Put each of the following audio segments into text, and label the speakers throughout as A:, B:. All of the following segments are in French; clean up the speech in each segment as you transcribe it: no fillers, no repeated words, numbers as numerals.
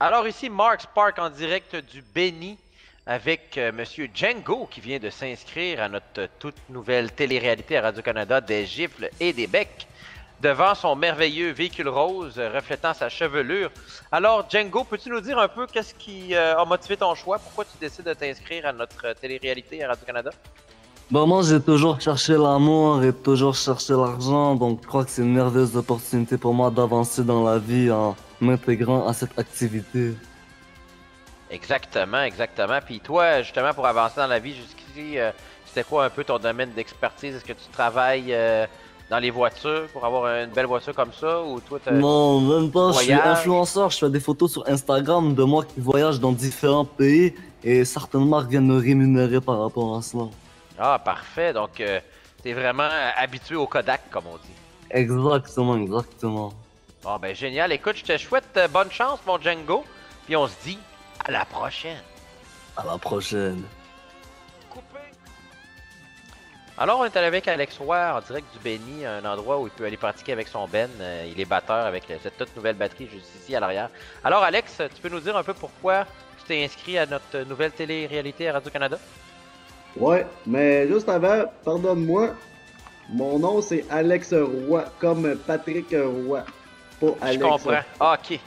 A: Alors ici, Mark Spark en direct du Béni avec Monsieur Django qui vient de s'inscrire à notre toute nouvelle télé-réalité à Radio-Canada des gifles et des becs devant son merveilleux véhicule rose reflétant sa chevelure. Alors Django, peux-tu nous dire un peu qu'est-ce qui a motivé ton choix? Pourquoi tu décides de t'inscrire à notre télé-réalité à Radio-Canada?
B: Bah moi j'ai toujours cherché l'amour et toujours cherché l'argent, donc je crois que c'est une merveilleuse opportunité pour moi d'avancer dans la vie en m'intégrant à cette activité.
A: Exactement, exactement. Puis toi, justement, pour avancer dans la vie jusqu'ici, c'était quoi un peu ton domaine d'expertise? Est-ce que tu travailles dans les voitures pour avoir une belle voiture comme ça? Ou toi, tu
B: Non, même pas, je suis
A: voyages?
B: influenceur, je fais des photos sur Instagram de moi qui voyage dans différents pays et certaines marques viennent me rémunérer par rapport à cela.
A: Ah, parfait. Donc, t'es vraiment habitué au Kodak, comme on dit.
B: Exactement, exactement.
A: Bon, ben génial. Écoute, je te souhaite bonne chance, mon Django. Puis on se dit à la prochaine.
B: À la prochaine.
A: Coupé. Alors, on est allé avec Alex Roy en direct du Béni, un endroit où il peut aller pratiquer avec son Ben. Il est batteur avec cette toute nouvelle batterie juste ici à l'arrière. Alors, Alex, tu peux nous dire un peu pourquoi tu t'es inscrit à notre nouvelle télé-réalité à Radio-Canada?
C: Ouais, mais juste avant, pardonne-moi, mon nom c'est Alex Roy, comme Patrick Roy, pas
A: Je
C: Alex.
A: comprends. Ah, ok.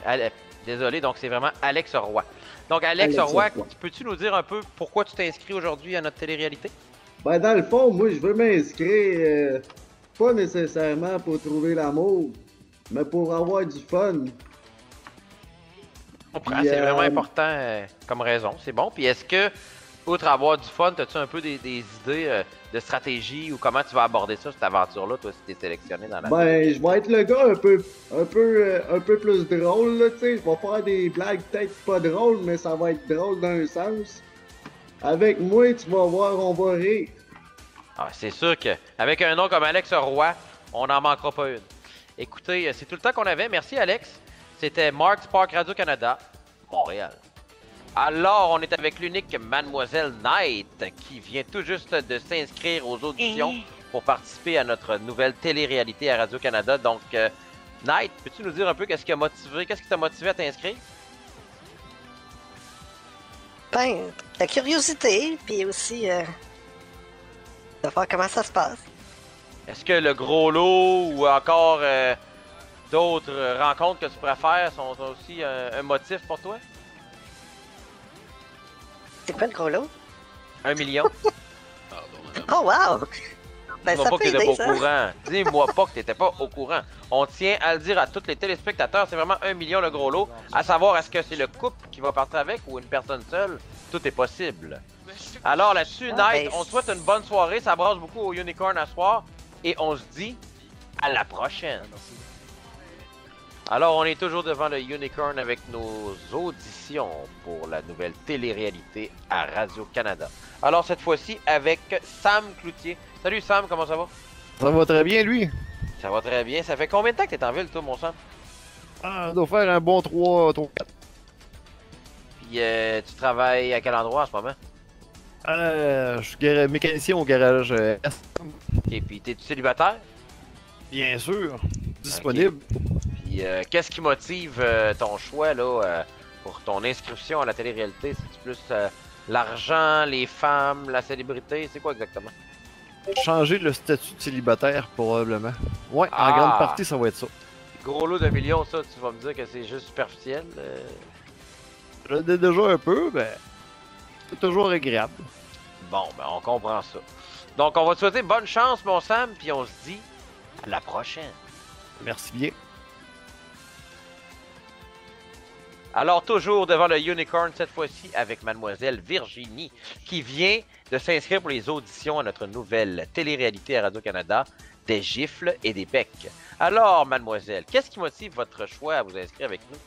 A: Désolé, donc c'est vraiment Alex Roy. Donc, Alex
C: Alex
A: Roy,
C: Roy.
A: peux-tu nous dire un peu pourquoi tu t'es inscrit aujourd'hui à notre télé-réalité?
C: Ben dans le fond, moi je veux m'inscrire, pas nécessairement pour trouver l'amour, mais pour avoir du fun.
A: Je comprends,
C: Puis,
A: c'est vraiment important comme raison. C'est bon. Puis est-ce que, outre avoir du fun, as-tu un peu des idées de stratégie ou comment tu vas aborder ça, cette aventure-là, toi, si t'es sélectionné dans la
C: ben je vais être le gars un peu plus drôle, là, tu sais. Je vais faire des blagues peut-être pas drôles, mais ça va être drôle dans un sens. Avec moi, tu vas voir, on va rire.
A: Ah, c'est sûr qu'avec un nom comme Alex Roy, on n'en manquera pas une. Écoutez, c'est tout le temps qu'on avait. Merci, Alex. C'était Mark Spark Radio-Canada, Montréal. Alors, on est avec l'unique Mademoiselle Knight qui vient tout juste de s'inscrire aux auditions pour participer à notre nouvelle télé-réalité à Radio-Canada. Donc, Knight, peux-tu nous dire un peu qu'est-ce qui t'a motivé à t'inscrire?
D: Ben, la curiosité, puis aussi de voir comment ça se passe.
A: Est-ce que le gros lot ou encore d'autres rencontres que tu préfères sont aussi un motif pour toi?
D: C'est quoi le gros lot?
A: 1 million?
D: Oh wow! Ben
A: Dis-moi
D: ça
A: pas que
D: peut
A: t'étais pas
D: aider
A: au
D: ça.
A: courant. Dis-moi pas que t'étais pas au courant. On tient à le dire à tous les téléspectateurs, c'est vraiment 1 million le gros lot. À savoir, est-ce que c'est le couple qui va partir avec ou une personne seule? Tout est possible. Alors là-dessus,
D: Ah,
A: Night,
D: ben,
A: on te souhaite une bonne soirée. Ça brasse beaucoup au Unicorn à soir. Et on se dit à la prochaine. Alors, on est toujours devant le Unicorn avec nos auditions pour la nouvelle télé-réalité à Radio-Canada. Alors, cette fois-ci, avec Sam Cloutier. Salut Sam, comment ça va?
E: Ça va très bien, lui.
A: Ça va très bien. Ça fait combien de temps que t'es en ville, toi, mon Sam?
E: Ah, on doit faire un bon 3-4.
A: Puis, tu travailles à quel endroit en ce moment?
E: Je suis mécanicien au garage S.
A: Et puis, t'es-tu célibataire?
E: Bien sûr. Disponible.
A: Puis, qu'est-ce qui motive ton choix, là, pour ton inscription à la télé-réalité? C'est-tu plus l'argent, les femmes, la célébrité? C'est quoi exactement?
E: Changer le statut de célibataire, probablement. Ouais,
A: Ah!
E: en grande partie, ça va être ça.
A: Gros lot de millions, ça, tu vas me dire que c'est juste superficiel?
E: Je l'ai déjà un peu, ben. C'est toujours agréable.
A: Bon, ben, on comprend ça. Donc, on va te souhaiter bonne chance, mon Sam, puis on se dit à la prochaine.
E: Merci bien.
A: Alors, toujours devant le Unicorn, cette fois-ci avec Mademoiselle Virginie, qui vient de s'inscrire pour les auditions à notre nouvelle télé-réalité à Radio-Canada, des gifles et des becs. Alors, Mademoiselle, qu'est-ce qui motive votre choix à vous inscrire avec nous?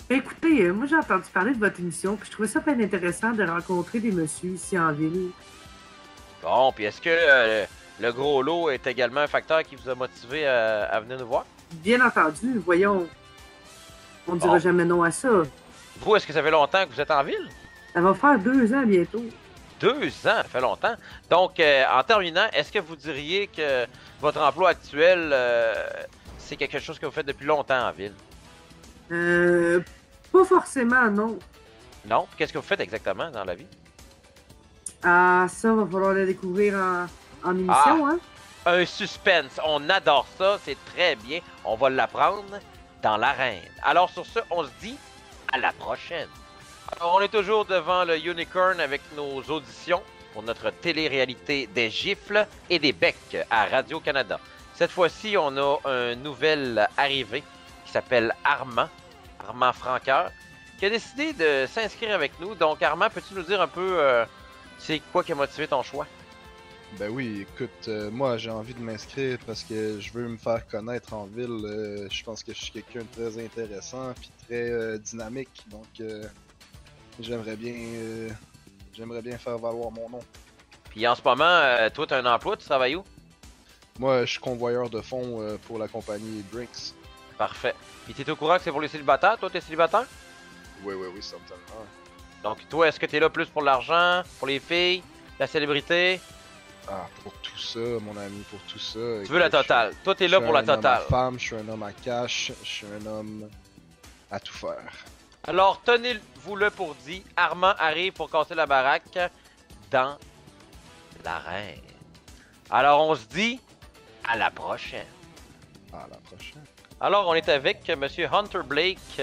F: Ben, écoutez, moi j'ai entendu parler de votre émission, puis je trouvais ça bien intéressant de rencontrer des messieurs ici en ville.
A: Bon, puis est-ce que le gros lot est également un facteur qui vous a motivé à venir nous voir?
F: Bien entendu, voyons, on ne
A: Bon.
F: dira jamais non à ça.
A: Vous, est-ce que ça fait longtemps que vous êtes en ville?
F: Ça va faire 2 ans bientôt.
A: 2 ans, ça fait longtemps. Donc, en terminant, est-ce que vous diriez que votre emploi actuel, c'est quelque chose que vous faites depuis longtemps en ville?
F: Euh, Pas forcément, non.
A: Non? Qu'est-ce que vous faites exactement dans la vie?
F: Ah, ça, va falloir le découvrir en émission, hein?
A: Un suspense. On adore ça. C'est très bien. On va l'apprendre dans l'arène. Alors, sur ce, on se dit à la prochaine. Alors, on est toujours devant le Unicorn avec nos auditions pour notre télé-réalité des gifles et des becs à Radio-Canada. Cette fois-ci, on a un nouvel arrivé qui s'appelle Armand Franqueur, qui a décidé de s'inscrire avec nous. Donc, Armand, peux-tu nous dire un peu c'est quoi qui a motivé ton choix?
G: Ben oui, écoute, moi j'ai envie de m'inscrire parce que je veux me faire connaître en ville. Je pense que je suis quelqu'un de très intéressant puis très dynamique, donc j'aimerais bien faire valoir mon nom.
A: Puis en ce moment, toi, tu as un emploi, tu travailles où?
G: Moi, je suis convoyeur de fonds pour la compagnie Drinks.
A: Parfait. Puis tu es au courant que c'est pour les célibataires? Toi, tu es célibataire?
G: Oui, certainement.
A: Donc, toi, est-ce que tu es là plus pour l'argent, pour les filles, la célébrité?
G: Ah, pour tout ça, mon ami, pour tout ça.
A: Tu veux la totale. Toi, t'es là pour la totale.
G: Je suis un homme à femme, je suis un homme à cash, je suis un homme à tout faire.
A: Alors, tenez-vous-le pour dit, Armand arrive pour casser la baraque dans l'arène. Alors, on se dit à la prochaine.
G: À la prochaine.
A: Alors, on est avec Monsieur Hunter Blake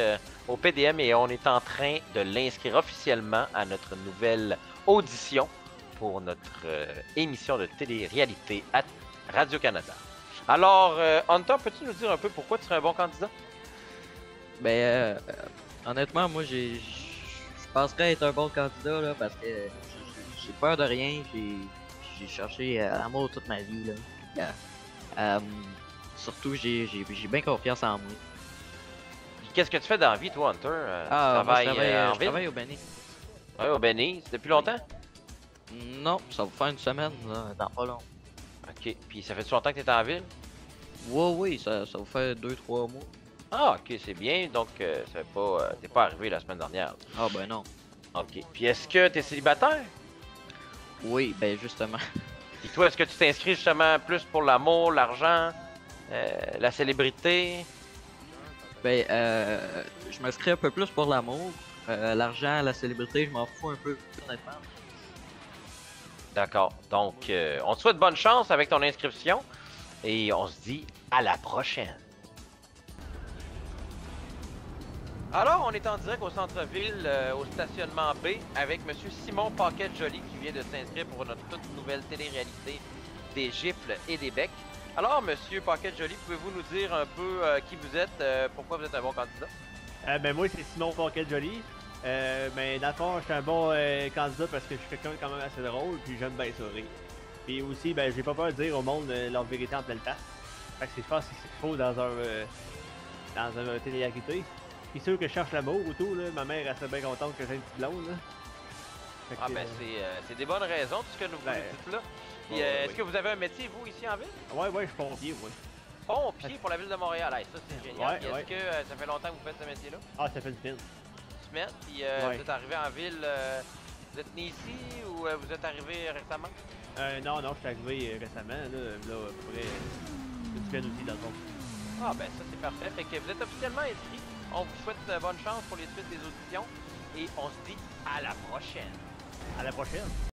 A: au PDM et on est en train de l'inscrire officiellement à notre nouvelle audition pour notre émission de télé-réalité à Radio-Canada. Alors, Hunter, peux-tu nous dire un peu pourquoi tu serais un bon candidat?
H: Ben, honnêtement, moi, je penserais être un bon candidat, là, parce que j'ai peur de rien. J'ai cherché l'amour toute ma vie, là. Surtout, j'ai bien confiance en moi.
A: Qu'est-ce que tu fais dans la vie, toi, Hunter?
H: Je travaille au Benny.
A: Oui, au Benny. C'est depuis longtemps?
H: Non, ça va faire une semaine, là, dans pas long.
A: Ok. Puis ça fait longtemps que tu es en ville?
H: Oui, ça va faire 2-3 mois.
A: Ah, ok, c'est bien. Donc, ça fait pas, t'es pas arrivé la semaine dernière.
H: Ah, ben non.
A: Ok. Puis est-ce que tu es célibataire?
H: Oui, ben justement.
A: Et toi, est-ce que tu t'inscris justement plus pour l'amour, l'argent, la célébrité?
H: Ben, je m'inscris un peu plus pour l'amour. L'argent, la célébrité, je m'en fous un peu, honnêtement.
A: D'accord. Donc, on te souhaite bonne chance avec ton inscription et on se dit à la prochaine. Alors, on est en direct au centre-ville, au stationnement B, avec Monsieur Simon Paquette-Joly qui vient de s'inscrire pour notre toute nouvelle télé-réalité des gifles et des becs. Alors, Monsieur Paquette-Joly, pouvez-vous nous dire un peu qui vous êtes, pourquoi vous êtes un bon candidat?
E: Ben moi, c'est Simon Paquette-Joly. Mais dans le fond, je suis un bon candidat parce que je suis quelqu'un quand même assez drôle, puis j'aime bien sourire. Puis aussi, ben, j'ai pas peur de dire au monde leur vérité en pleine face. Fait que je pense que c'est ce qu'il faut dans un télé-réalité. Puis ceux que je cherche l'amour ou tout, là, ma mère elle serait bien contente que j'ai une petite blonde, là. Fait
A: Ah
E: que,
A: ben c'est des bonnes raisons, tout ce que nous vous dites là. Puis est-ce que vous avez un métier, vous, ici en ville?
E: Ouais, je suis pompier, ouais.
A: Pompier pour la ville de Montréal, hey, ça c'est génial. Puis
E: Ouais.
A: est-ce que ça fait longtemps que vous faites ce métier-là?
E: Ah, ça fait une pine.
A: Semaine, puis
E: Ouais.
A: vous êtes arrivé en ville, vous êtes né ici ou vous êtes arrivé récemment?
E: Non, je suis arrivé récemment, là, à peu près une semaine aussi, dans le fond.
A: Ah ben ça c'est parfait, fait que vous êtes officiellement inscrit. On vous souhaite bonne chance pour les suites des auditions et on se dit à la prochaine.
E: À la prochaine.